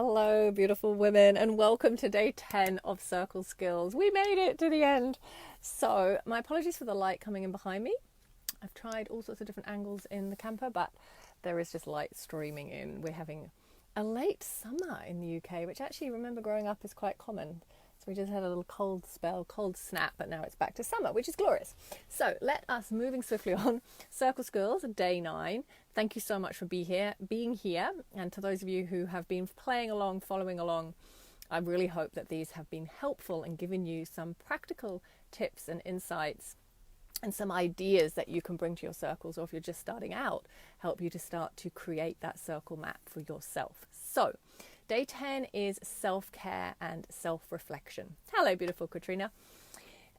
Hello, beautiful women, and welcome to day 10 of Circle Skills. We made it to the end. So, my apologies for the light coming in behind me. I've tried all sorts of different angles in the camper, but there is just light streaming in. We're having a late summer in the UK, which actually, remember growing up, is quite common. So we just had a little cold spell, cold snap, but now it's back to summer, which is glorious. So let us, moving swiftly on, Circle Skills, day 9. Thank you so much for being here. And to those of you who have been playing along, following along, I really hope that these have been helpful and given you some practical tips and insights and some ideas that you can bring to your circles, or if you're just starting out, help you to start to create that circle map for yourself. So, day 10 is self-care and self-reflection. Hello, beautiful Katrina.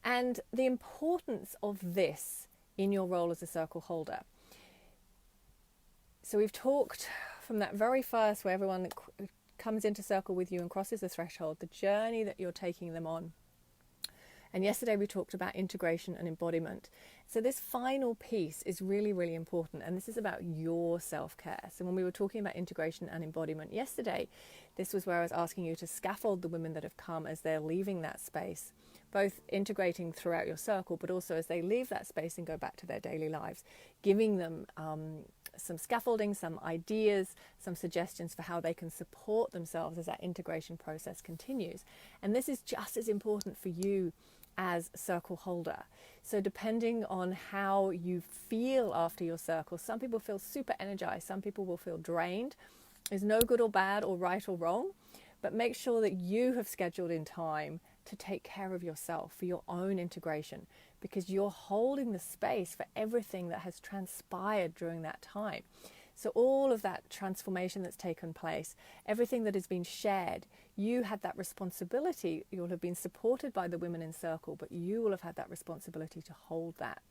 And the importance of this in your role as a circle holder. So we've talked from that very first, where everyone comes into circle with you and crosses the threshold, the journey that you're taking them on. And yesterday we talked about integration and embodiment. So this final piece is really, really important. And this is about your self-care. So when we were talking about integration and embodiment yesterday, this was where I was asking you to scaffold the women that have come as they're leaving that space, both integrating throughout your circle, but also as they leave that space and go back to their daily lives, giving them some scaffolding, some ideas, some suggestions for how they can support themselves as that integration process continues. And this is just as important for you as circle holder. So depending on how you feel after your circle, some people feel super energized, some people will feel drained. There's no good or bad or right or wrong, but make sure that you have scheduled in time to take care of yourself for your own integration, because you're holding the space for everything that has transpired during that time. So all of that transformation that's taken place, everything that has been shared, you had that responsibility. You'll have been supported by the women in circle, but you will have had that responsibility to hold that.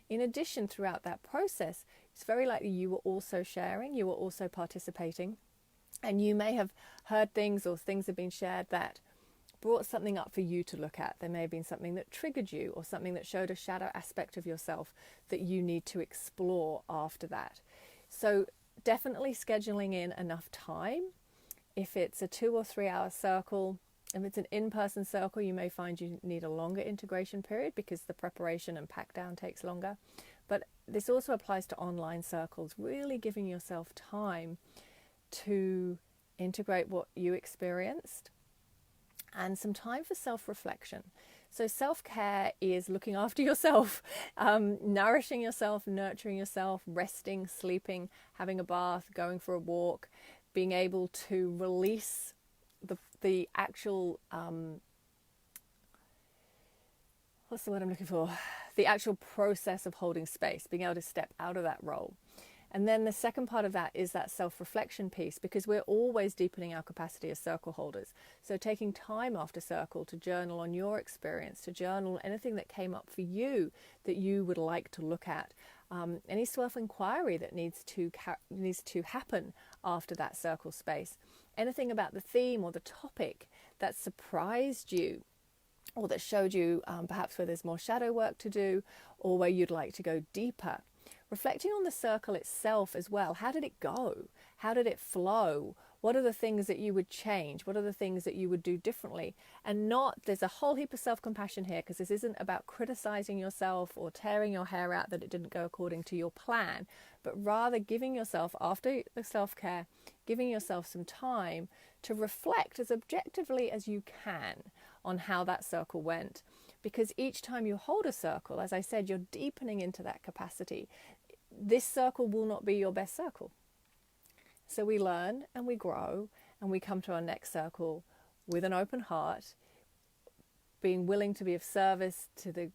In addition, throughout that process, it's very likely you were also sharing, you were also participating, and you may have heard things, or things have been shared that brought something up for you to look at. There may have been something that triggered you, or something that showed a shadow aspect of yourself that you need to explore after that. So definitely scheduling in enough time. If it's a 2 or 3 hour circle, if it's an in-person circle, you may find you need a longer integration period because the preparation and pack down takes longer. But this also applies to online circles, really giving yourself time to integrate what you experienced, and some time for self-reflection. So self-care is looking after yourself, nourishing yourself, nurturing yourself, resting, sleeping, having a bath, going for a walk, being able to release the actual, what's the word I'm looking for? The actual process of holding space, being able to step out of that role. And then the second part of that is that self-reflection piece, because we're always deepening our capacity as circle holders. So taking time after circle to journal on your experience, to journal anything that came up for you that you would like to look at, any self-inquiry that needs to happen after that circle space, anything about the theme or the topic that surprised you, or that showed you perhaps where there's more shadow work to do, or where you'd like to go deeper. Reflecting on the circle itself as well. How did it go? How did it flow? What are the things that you would change? What are the things that you would do differently? And there's a whole heap of self-compassion here, because this isn't about criticizing yourself or tearing your hair out that it didn't go according to your plan, but rather giving yourself, after the self-care, giving yourself some time to reflect as objectively as you can on how that circle went. Because each time you hold a circle, as I said, you're deepening into that capacity. This circle will not be your best circle. So we learn and we grow, and we come to our next circle with an open heart, being willing to be of service to the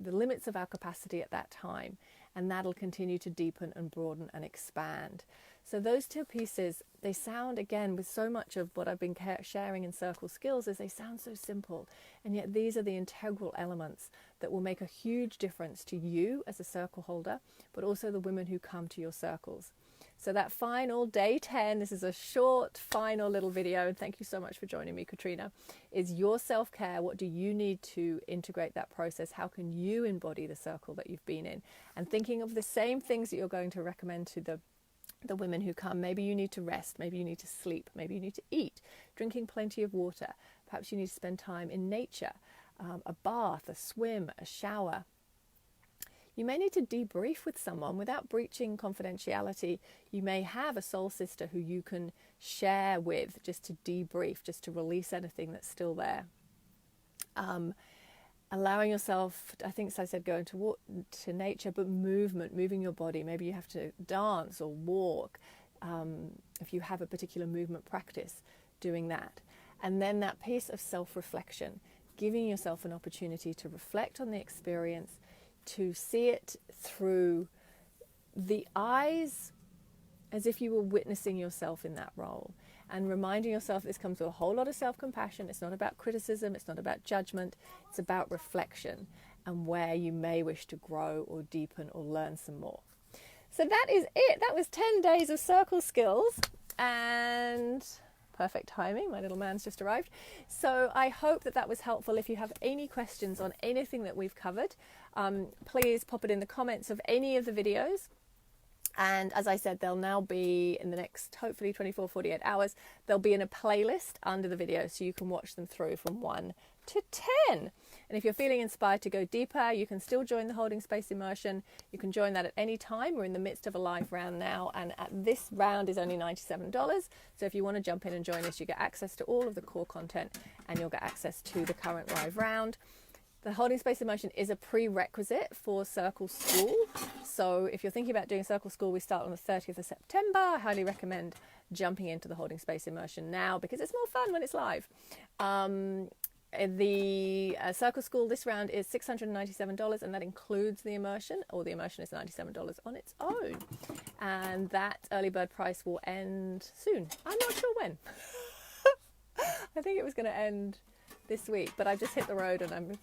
limits of our capacity at that time, and that'll continue to deepen and broaden and expand. So those two pieces, they sound, again, with so much of what I've been sharing in Circle Skills, is they sound so simple, and yet these are the integral elements that will make a huge difference to you as a circle holder, but also the women who come to your circles. So that final day 10, this is a short final little video, and thank you so much for joining me, Katrina, is your self-care. What do you need to integrate that process? How can you embody the circle that you've been in? And thinking of the same things that you're going to recommend to the the women who come. Maybe you need to rest, maybe you need to sleep, maybe you need to eat, drinking plenty of water. Perhaps you need to spend time in nature, a bath, a swim, a shower. You may need to debrief with someone without breaching confidentiality. You may have a soul sister who you can share with just to debrief, just to release anything that's still there. Allowing yourself, I think as I said, go to nature, but moving your body. Maybe you have to dance or walk. If you have a particular movement practice, doing that. And then that piece of self-reflection, giving yourself an opportunity to reflect on the experience, to see it through the eyes as if you were witnessing yourself in that role, and reminding yourself this comes with a whole lot of self-compassion. It's not about criticism, it's not about judgment, it's about reflection and where you may wish to grow or deepen or learn some more. So that is it. That was 10 days of circle skills, and perfect timing, my little man's just arrived. So I hope that was helpful. If you have any questions on anything that we've covered, please pop it in the comments of any of the videos. And as I said, they'll now be in the next, hopefully 24, 48 hours, they'll be in a playlist under the video so you can watch them through from 1 to 10. And if you're feeling inspired to go deeper, you can still join the Holding Space Immersion. You can join that at any time. We're in the midst of a live round now, and this round is only $97. So if you want to jump in and join us, you get access to all of the core content and you'll get access to the current live round. The Holding Space Immersion is a prerequisite for Circle School. So if you're thinking about doing Circle School, we start on the 30th of September. I highly recommend jumping into the Holding Space Immersion now because it's more fun when it's live. The Circle School this round is $697, and that includes the immersion, or the immersion is $97 on its own. And that early bird price will end soon. I'm not sure when. I think it was going to end this week, but I've just hit the road and I'm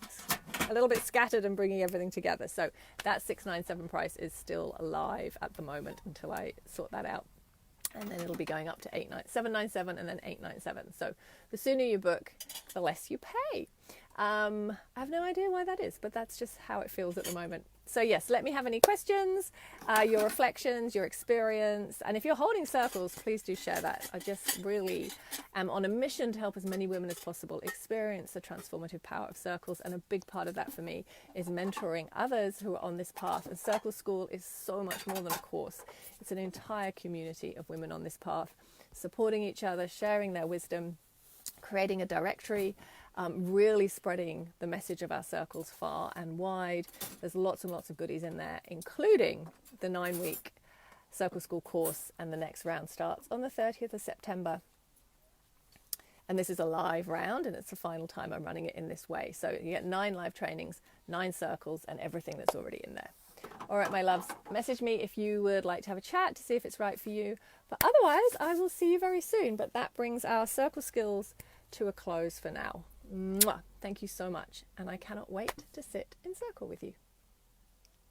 a little bit scattered and bringing everything together. So that $697 price is still alive at the moment until I sort that out. And then it'll be going up to $797 and then $897. So the sooner you book, the less you pay. I have no idea why that is, but that's just how it feels at the moment. So yes, let me have any questions, your reflections, your experience. And if you're holding circles, please do share that. I just really am on a mission to help as many women as possible experience the transformative power of circles. And a big part of that for me is mentoring others who are on this path. And Circle School is so much more than a course. It's an entire community of women on this path, supporting each other, sharing their wisdom, creating a directory, really spreading the message of our circles far and wide. There's lots and lots of goodies in there, including the 9-week Circle School course, and the next round starts on the 30th of September. And this is a live round, and it's the final time I'm running it in this way. So you get 9 live trainings, 9 circles, and everything that's already in there. All right, my loves, message me if you would like to have a chat to see if it's right for you. But otherwise, I will see you very soon. But that brings our circle skills to a close for now. Mwah. Thank you so much, and I cannot wait to sit in circle with you.